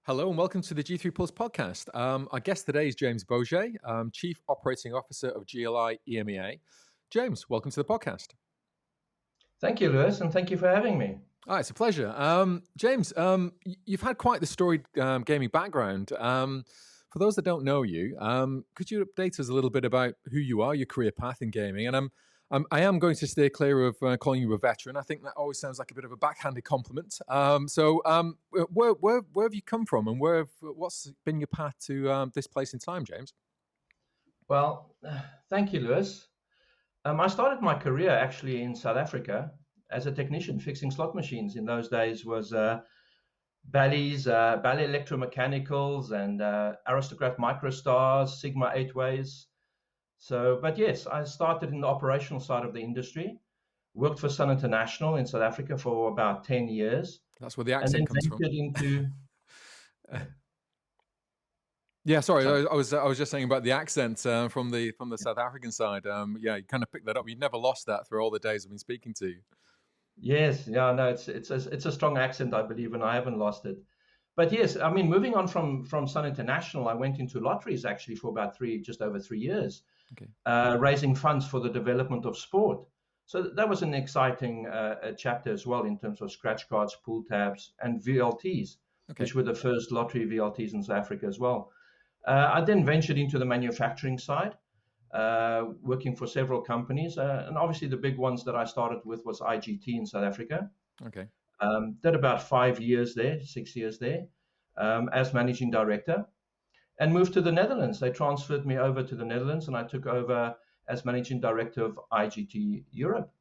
Hello and welcome to the G3 Plus podcast. Our guest today is James Boje, Chief Operating Officer of GLI EMEA. James, welcome to the podcast. Thank you, Lewis, and thank you for having me. It's a pleasure. James, you've had quite the storied gaming background. For those that don't know you, could you update us a little bit about who you are, your career path in gaming? And I am going to stay clear of calling you a veteran. I think that always sounds like a bit of a backhanded compliment. Where have you come from, and what's been your path to this place in time, James? Well, thank you, Lewis. I started my career actually in South Africa as a technician fixing slot machines. In those days was Bally's, Bally Electromechanicals, and Aristocrat MicroStars, Sigma 8-Ways. But yes, I started in the operational side of the industry, worked for Sun International in South Africa for about 10 years. That's where the accent comes from. Into... Yeah, sorry, I was just saying about the accent from the South African side. You kind of picked that up. You never lost that through all the days I've been speaking to you. Yes, yeah, no, it's a strong accent, I believe, and I haven't lost it. But yes, I mean, moving on from Sun International, I went into lotteries actually for about just over 3 years, raising funds for the development of sport. So that was an exciting chapter as well in terms of scratch cards, pull tabs, and VLTs, which were the first lottery VLTs in South Africa as well. I then ventured into the manufacturing side, working for several companies. And obviously the big ones that I started with was IGT in South Africa. Did about 6 years there as managing director, and moved to the Netherlands. They transferred me over to the Netherlands, and I took over as managing director of IGT Europe.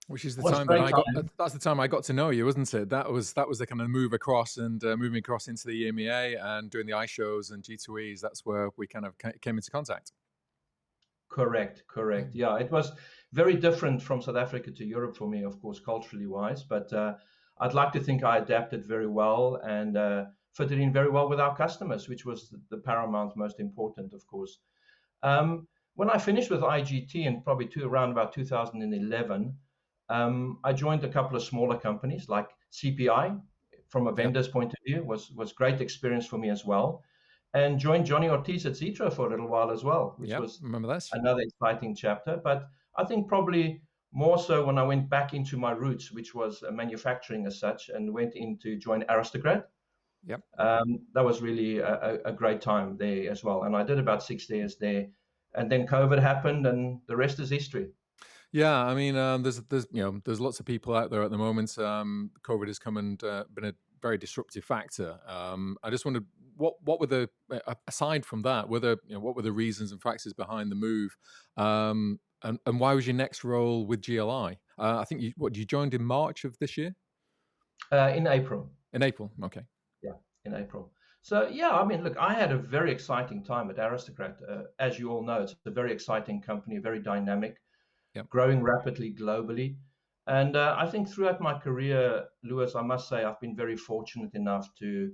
Which is the time that that's the time I got to know you, wasn't it? That was the kind of move across and moving across into the EMEA and doing the iShows and G2Es. That's where we kind of came into contact. Correct. Yeah, it was very different from South Africa to Europe for me, of course, culturally wise. But I'd like to think I adapted very well and fitted in very well with our customers, which was the paramount, most important, of course. When I finished with IGT and probably around about 2011, I joined a couple of smaller companies like CPI. From a vendor's point of view, was great experience for me as well. And joined Johnny Ortiz at Zitro for a little while as well, which was another exciting chapter. But I think probably more so when I went back into my roots, which was manufacturing as such, and went in to join Aristocrat. That was really a great time there as well. And I did about 6 years there. And then COVID happened, and the rest is history. Yeah, I mean, there's lots of people out there at the moment. COVID has come and been a very disruptive factor. I just wondered what were aside from that, what were the reasons and factors behind the move, and why was your next role with GLI? I think you joined in March of this year. In April. In April, okay. Yeah, in April. So yeah, I mean, look, I had a very exciting time at Aristocrat. As you all know, it's a very exciting company, very dynamic. Growing rapidly globally. And I think throughout my career, Lewis, I must say I've been very fortunate enough to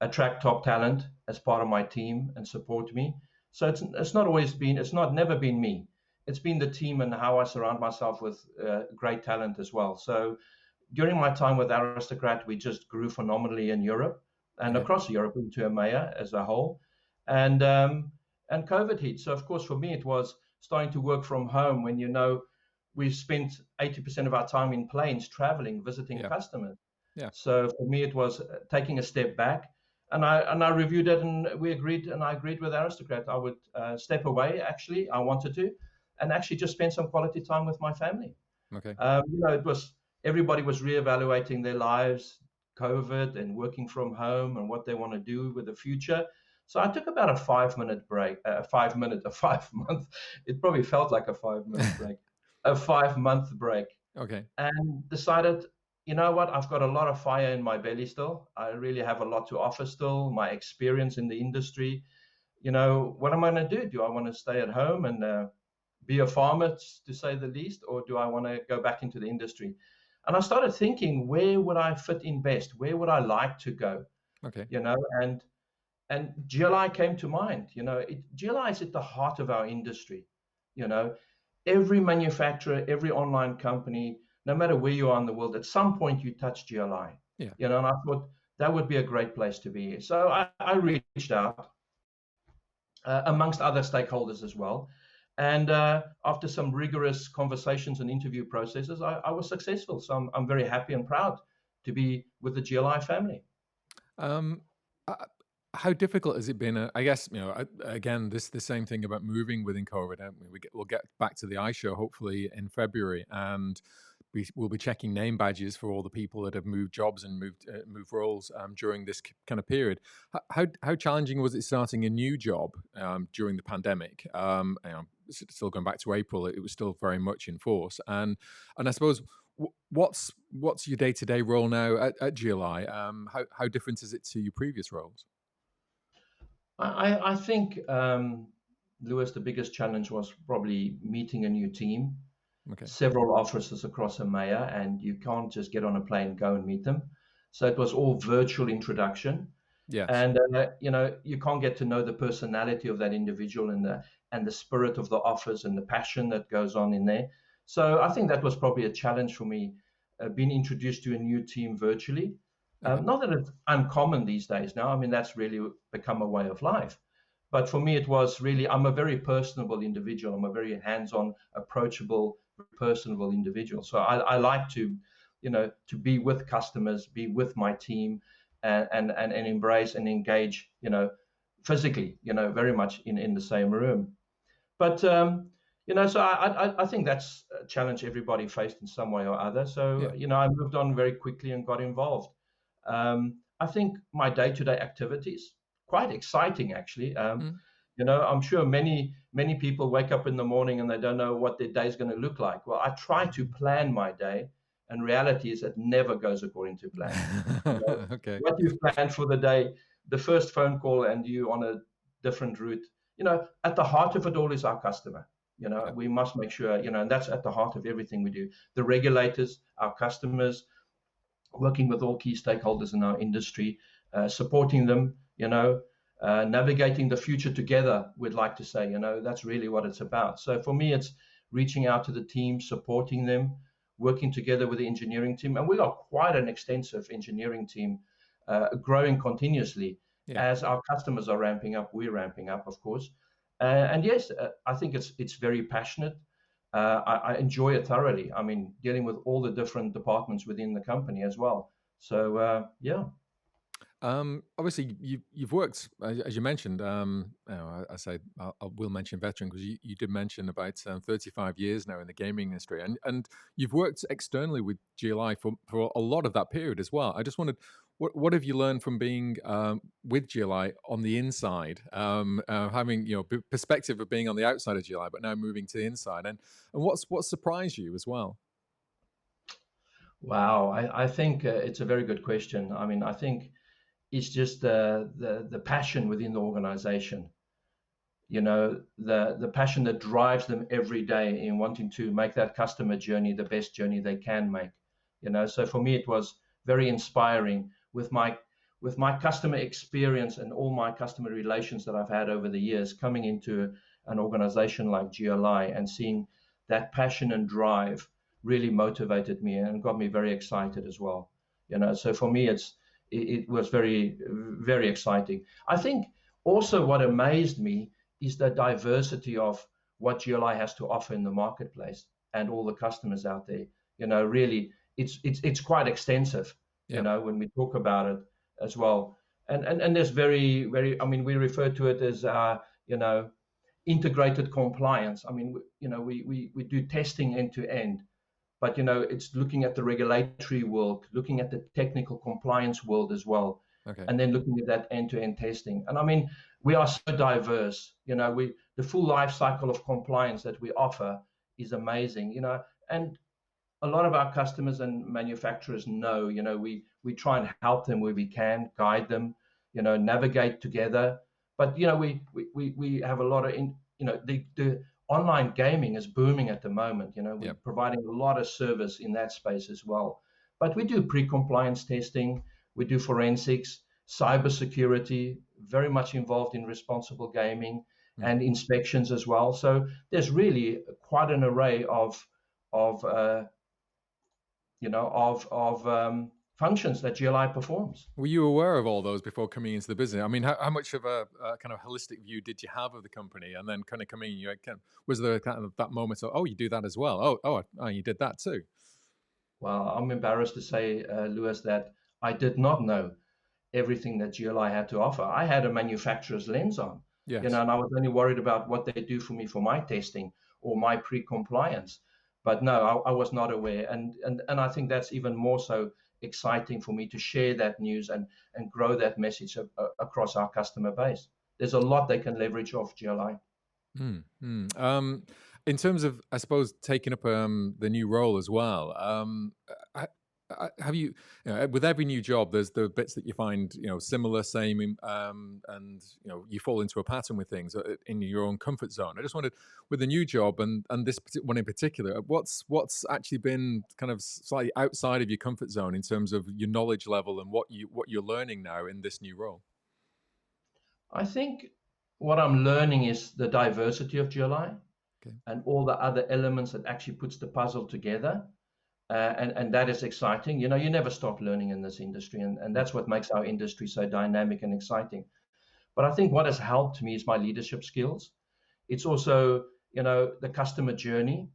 attract top talent as part of my team and support me. So it's never been me. It's been the team and how I surround myself with great talent as well. So during my time with Aristocrat, we just grew phenomenally in Europe and across Europe into EMEA as a whole. And COVID hit. So of course, for me, it was starting to work from home when, we spent 80% of our time in planes traveling, visiting customers. So for me, it was taking a step back, and I reviewed it, and I agreed with Aristocrat. I would step away. Actually, I wanted to, and actually just spend some quality time with my family. Everybody was reevaluating their lives, COVID, and working from home, and what they want to do with the future. So I took about a 5-minute break, a 5-month. It probably felt like a 5-minute break, a 5-month break. And decided, you know what? I've got a lot of fire in my belly still. I really have a lot to offer still. My experience in the industry. What am I going to do? Do I want to stay at home and be a farmer, to say the least, or do I want to go back into the industry? And I started thinking, where would I fit in best? Where would I like to go? And GLI came to mind. GLI is at the heart of our industry. Every manufacturer, every online company, no matter where you are in the world, at some point you touch GLI. And I thought that would be a great place to be. So I reached out amongst other stakeholders as well. And after some rigorous conversations and interview processes, I was successful. So I'm very happy and proud to be with the GLI family. Um, uh, how difficult has it been? I guess again, the same thing about moving within COVID. We'll get back to the iShow hopefully in February, and we'll be checking name badges for all the people that have moved jobs and moved roles during this kind of period. How challenging was it starting a new job during the pandemic? Still going back to April, it was still very much in force, and I suppose. What's your day-to-day role now at GLI? How different is it to your previous roles? I think, Lewis, the biggest challenge was probably meeting a new team, Okay. several offices across EMEA, and you can't just get on a plane and go and meet them. So it was all virtual introduction. Yes. And you can't get to know the personality of that individual and the spirit of the office and the passion that goes on in there. So I think that was probably a challenge for me, being introduced to a new team virtually. Okay. Not that it's uncommon these days now. I mean, that's really become a way of life. But for me, it was really, I'm a very personable individual. I'm a very hands-on, approachable, personable individual. So I like to be with customers, be with my team, and embrace and engage, physically, very much in the same room. But so I think that's a challenge everybody faced in some way or other. So Yeah. I moved on very quickly and got involved. I think my day-to-day activities quite exciting actually. Mm. I'm sure many people wake up in the morning and they don't know what their day is going to look like. Well, I try to plan my day, and reality is it never goes according to plan. Okay. What you've planned for the day, the first phone call, and you on a different route. At the heart of it all is our customer. Yeah. We must make sure, and that's at the heart of everything we do. The regulators, our customers, working with all key stakeholders in our industry, supporting them, navigating the future together, we'd like to say, that's really what it's about. So for me, it's reaching out to the team, supporting them, working together with the engineering team. And we got quite an extensive engineering team, growing continuously. Yeah. As our customers are ramping up, we're ramping up, of course. And yes, I think it's very passionate. I enjoy it thoroughly. I mean, dealing with all the different departments within the company as well. So yeah. Obviously, you've worked, as you mentioned. I will mention veteran because you did mention about 35 years now in the gaming industry, and you've worked externally with GLI for a lot of that period as well. I just wondered, what have you learned from being with GLI on the inside, having perspective of being on the outside of GLI, but now moving to the inside, and what surprised you as well? Wow. I think it's a very good question. I mean, I think it's just the passion within the organization. The passion that drives them every day in wanting to make that customer journey the best journey they can make. So for me it was very inspiring with my customer experience and all my customer relations that I've had over the years, coming into an organization like GLI and seeing that passion and drive really motivated me and got me very excited as well. So for me it was very, very exciting. I think also what amazed me is the diversity of what GLI has to offer in the marketplace and all the customers out there. Really, it's quite extensive. Yeah. When we talk about it as well, and there's very, very. I mean, we refer to it as integrated compliance. I mean, we do testing end to end, but it's looking at the regulatory world, looking at the technical compliance world as well, Okay. and then looking at that end-to-end testing. And I mean, we are so diverse. The full life cycle of compliance that we offer is amazing. And a lot of our customers and manufacturers know, we try and help them where we can, guide them, navigate together. But we have a lot of the online gaming is booming at the moment. We're Yeah. providing a lot of service in that space as well. But we do pre-compliance testing, we do forensics, cybersecurity, very much involved in responsible gaming Mm. and inspections as well. So there's really quite an array of functions that GLI performs. Were you aware of all those before coming into the business? I mean, how much of a kind of holistic view did you have of the company? And then kind of coming in, was there kind of that moment of, oh, you do that as well? Oh, you did that too. Well, I'm embarrassed to say, Lewis, that I did not know everything that GLI had to offer. I had a manufacturer's lens on, Yes. and I was only worried about what they do for me for my testing or my pre-compliance. But no, I was not aware, and I think that's even more so exciting for me to share that news and grow that message across our customer base. There's a lot they can leverage off GLI. Mm, mm. In terms of, I suppose, taking up the new role as well, have you, with every new job, there's the bits that you find, similar, same, and you fall into a pattern with things in your own comfort zone. I just wondered, with the new job and this one in particular, what's actually been kind of slightly outside of your comfort zone in terms of your knowledge level and what you're learning now in this new role? I think what I'm learning is the diversity of GLI Okay. and all the other elements that actually puts the puzzle together. And that is exciting. You never stop learning in this industry, and Mm. that's what makes our industry so dynamic and exciting. But I think what has helped me is my leadership skills. It's also, the customer journey,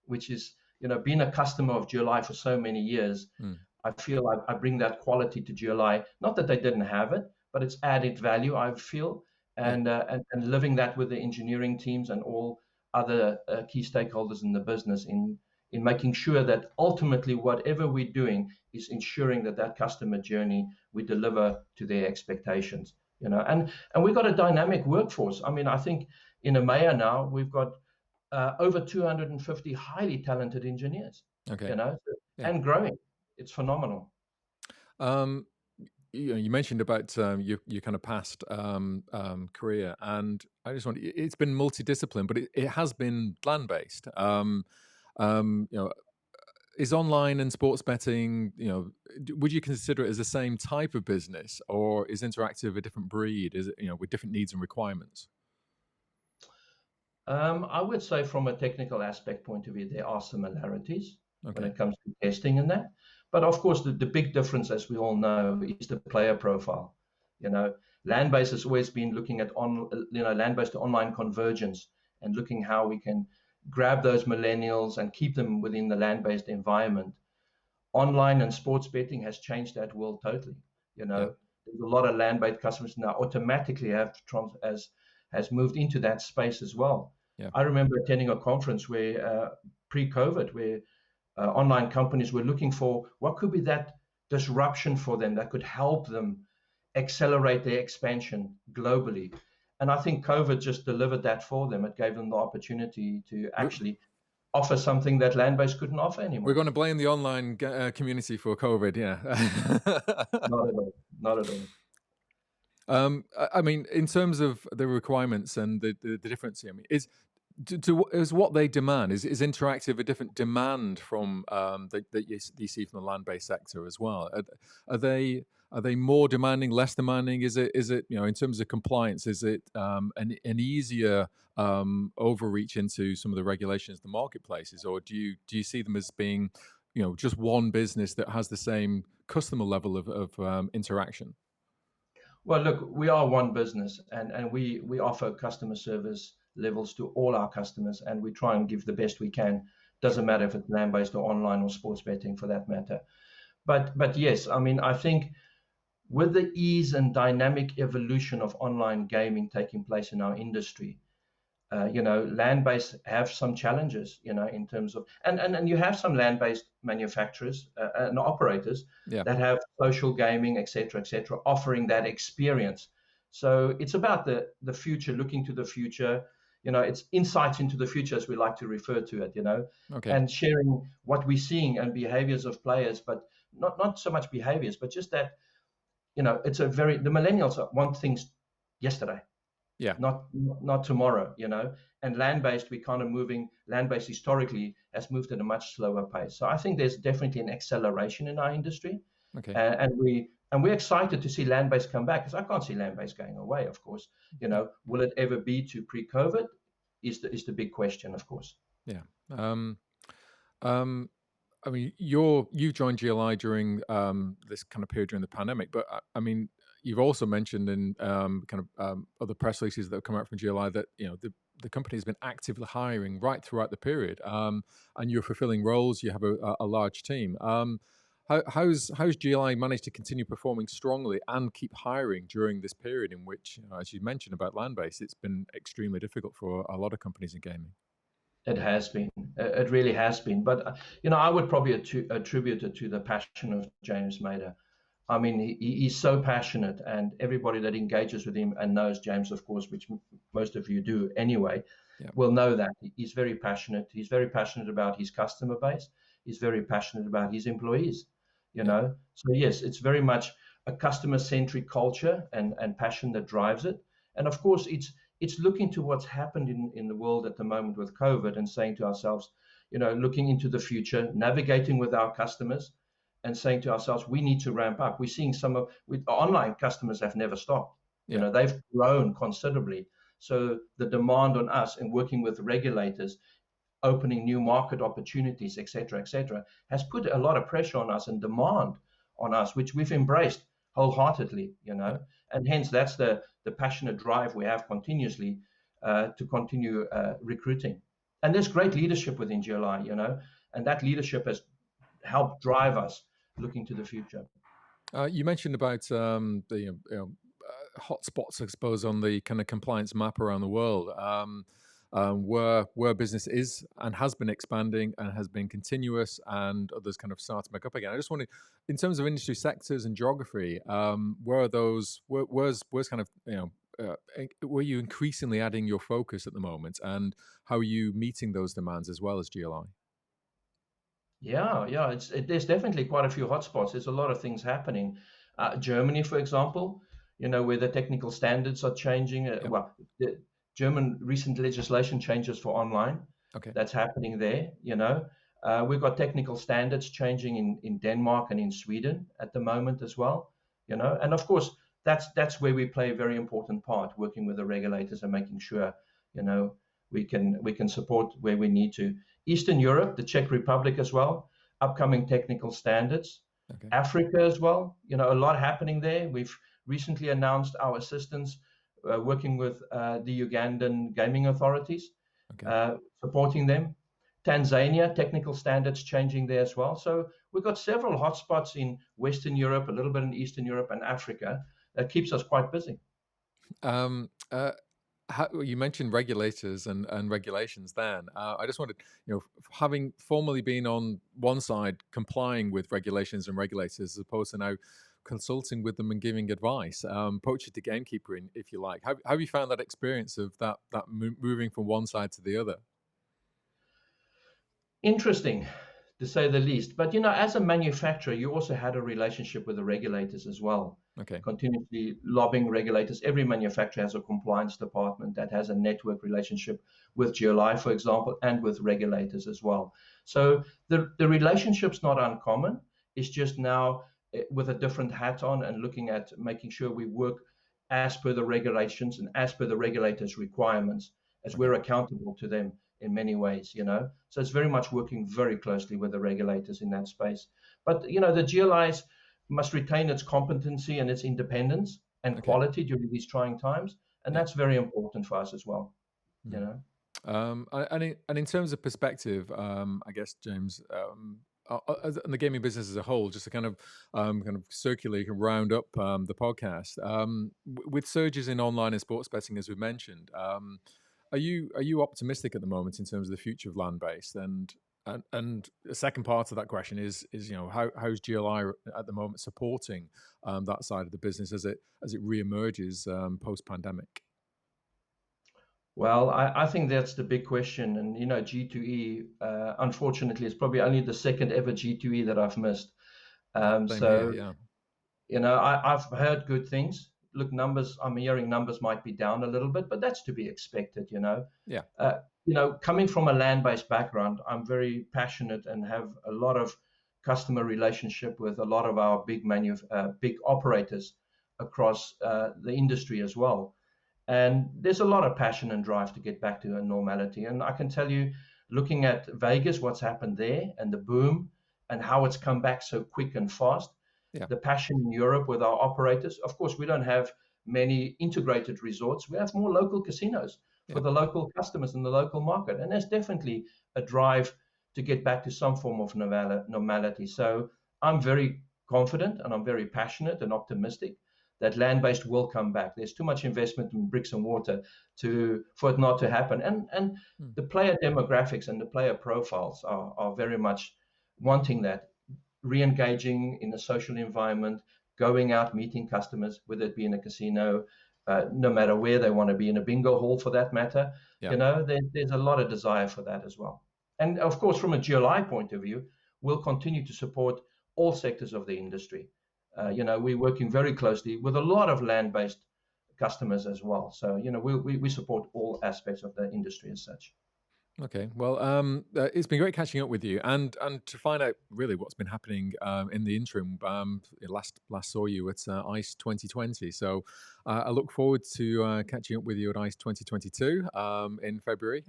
which is, being a customer of GLI for so many years. Mm. I feel like I bring that quality to GLI. Not that they didn't have it, but it's added value, I feel, Yeah. and living that with the engineering teams and all other key stakeholders in the business in making sure that ultimately whatever we're doing is ensuring that that customer journey we deliver to their expectations. And we've got a dynamic workforce. I mean, I think in EMEA now we've got over 250 highly talented engineers, Okay. you know, Yeah. and growing. It's phenomenal. Um, you mentioned about your kind of past career, and I just want it's been multidiscipline, but it has been land based. Um, you know, is online and sports betting, would you consider it as the same type of business, or is interactive a different breed? Is it with different needs and requirements? I would say from a technical aspect point of view, there are similarities when Okay. it comes to testing and that. But of course, the big difference, as we all know, is the player profile. You know, Landbase has always been looking at land-based to online convergence and looking how we can grab those millennials and keep them within the land-based environment. Online and sports betting has changed that world totally. Yeah. There's a lot of land-based customers now automatically has moved into that space as well. Yeah. I remember attending a conference where pre-COVID, where online companies were looking for what could be that disruption for them that could help them accelerate their expansion globally. And I think COVID just delivered that for them. It gave them the opportunity to We, actually offer something that land-based couldn't offer we're anymore. going to blame the online community for COVID. Yeah. Not at all. Not at all. I mean, in terms of the requirements and the difference, I mean, is what they demand is interactive a different demand from that you see from the land-based sector as well? Are they are they more demanding, less demanding? Is it in terms of compliance? Is it an easier overreach into some of the regulations, the marketplaces, or do you see them as being just one business that has the same customer level of interaction? Well, look, we are one business, and we offer customer service levels to all our customers, and we try and give the best we can. Doesn't matter if it's land-based or online or sports betting for that matter. But yes, I mean, I think with the ease and dynamic evolution of online gaming taking place in our industry, land-based have some challenges, in terms of, and you have some land-based manufacturers and operators Yeah. that have social gaming, et cetera, offering that experience. So it's about the future, looking to the future. It's insights into the future, as we like to refer to it. Okay. And sharing what we're seeing and behaviors of players, but not so much behaviors, but just that, the millennials want things yesterday, Yeah. not tomorrow, and land-based, we kind of moving land-based historically has moved at a much slower pace. So I think there's definitely an acceleration in our industry, Okay. and we're excited to see land-based come back, because I can't see land-based going away, of course. Will it ever be to pre-COVID is the big question, of course. Yeah. Um, um, I mean, you joined GLI during this kind of period during the pandemic, but I mean, you've also mentioned in kind of other press releases that have come out from GLI that the company has been actively hiring right throughout the period, and you're fulfilling roles. You have a large team. How's GLI managed to continue performing strongly and keep hiring during this period in which, as you mentioned about Landbased, it's been extremely difficult for a lot of companies in gaming? It has been. It really has been. But I would probably attribute it to the passion of James Mader. I mean, he's so passionate, and everybody that engages with him and knows James, of course, which most of you do anyway, Yeah, will know that he's very passionate. He's very passionate about his customer base. He's very passionate about his employees. yeah, So yes, it's very much a customer-centric culture and passion that drives it. And of course, it's looking to what's happened in the world at the moment with COVID and saying to ourselves, looking into the future, navigating with our customers, and saying to ourselves, we need to ramp up. We're seeing with online customers have never stopped. yeah, They've grown considerably. So the demand on us and working with regulators, opening new market opportunities, et cetera, has put a lot of pressure on us and demand on us, which we've embraced wholeheartedly. yeah. And hence that's the passionate drive we have continuously to continue recruiting. And there's great leadership within GLI, and that leadership has helped drive us looking to the future. You mentioned about the hotspots, I suppose, on the kind of compliance map around the world, where business is and has been expanding and has been continuous, and others kind of starting back up again. I just wanted, in terms of industry sectors and geography, where are those? Where's kind of where you increasingly adding your focus at the moment, and how are you meeting those demands as well as GLI? Yeah. There's definitely quite a few hotspots. There's a lot of things happening. Germany, for example, where the technical standards are changing. Yeah. Well, the German recent legislation changes for online. Okay. That's happening there. We've got technical standards changing in Denmark and in Sweden at the moment as well. And of course, that's where we play a very important part, working with the regulators and making sure, you know, we can support where we need to. Eastern Europe, the Czech Republic as well, upcoming technical standards. Okay. Africa as well, a lot happening there. We've recently announced our assistance working with the Ugandan gaming authorities, Okay. supporting them. Tanzania, technical standards changing there as well. So we've got several hotspots in Western Europe, a little bit in Eastern Europe and Africa that keeps us quite busy. Um, uh, you mentioned regulators and regulations then. I just wanted, having formerly been on one side complying with regulations and regulators as opposed to now consulting with them and giving advice, poacher to gamekeeper, if you like. How have you found that experience of that moving from one side to the other? Interesting, to say the least. But as a manufacturer, you also had a relationship with the regulators as well, Okay. continuously lobbying regulators. Every manufacturer has a compliance department that has a network relationship with GLI, for example, and with regulators as well. So the relationship's not uncommon. It's just now with a different hat on and looking at making sure we work as per the regulations and as per the regulators' requirements, as Okay. we're accountable to them in many ways. So it's very much working very closely with the regulators in that space. But the GLIs must retain its competency and its independence and Okay. quality during these trying times, and Yeah. that's very important for us as well. You Mm. know. And in terms of perspective, I guess James, and the gaming business as a whole, just to kind of circularly round up the podcast, with surges in online and sports betting, as we mentioned, are you optimistic at the moment in terms of the future of land-based? And the second part of that question is how's GLI at the moment supporting that side of the business as it reemerges post-pandemic? Well, I think that's the big question. And, G2E, unfortunately, is probably only the second ever G2E that I've missed. Same here, So, yeah. I've heard good things. Look, I'm hearing numbers might be down a little bit, but that's to be expected. Yeah. Uh, Coming from a land-based background, I'm very passionate and have a lot of customer relationship with a lot of our big operators across the industry as well. And there's a lot of passion and drive to get back to a normality. And I can tell you, looking at Vegas, what's happened there and the boom, and how it's come back so quick and fast. Yeah. The passion in Europe with our operators. Of course, we don't have many integrated resorts. We have more local casinos for Yeah. the local customers in the local market. And there's definitely a drive to get back to some form of normality. So I'm very confident and I'm very passionate and optimistic that land-based will come back. There's too much investment in bricks and mortar for it not to happen. And Mm. the player demographics and the player profiles are very much wanting that, re-engaging in a social environment, going out, meeting customers, whether it be in a casino, no matter where they want to be, in a bingo hall for that matter. Yeah. There's a lot of desire for that as well. And of course, from a GLI point of view, we'll continue to support all sectors of the industry. We're working very closely with a lot of land-based customers as well. So, we support all aspects of the industry as such. Okay, well, it's been great catching up with you, and to find out really what's been happening in the interim. Last saw you at ICE 2020, so I look forward to catching up with you at ICE 2022 in February.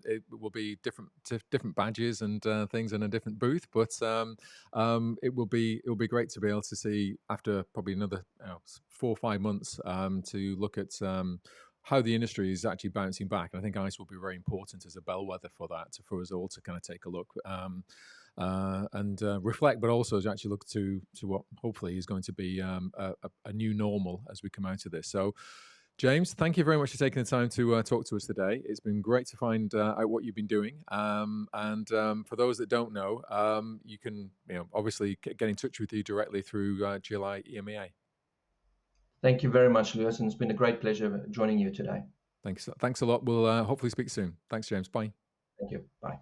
It will be different badges and things in a different booth, but it will be great to be able to see after probably another 4 or 5 months to look at. How the industry is actually bouncing back. And I think ICE will be very important as a bellwether for that, for us all to kind of take a look and reflect, but also to actually look to what hopefully is going to be a new normal as we come out of this. So, James, thank you very much for taking the time to talk to us today. It's been great to find out what you've been doing. And for those that don't know, you can obviously get in touch with you directly through GLI EMEA. Thank you very much, Lewis, and it's been a great pleasure joining you today. Thanks a lot. We'll hopefully speak soon. Thanks, James. Bye. Thank you. Bye.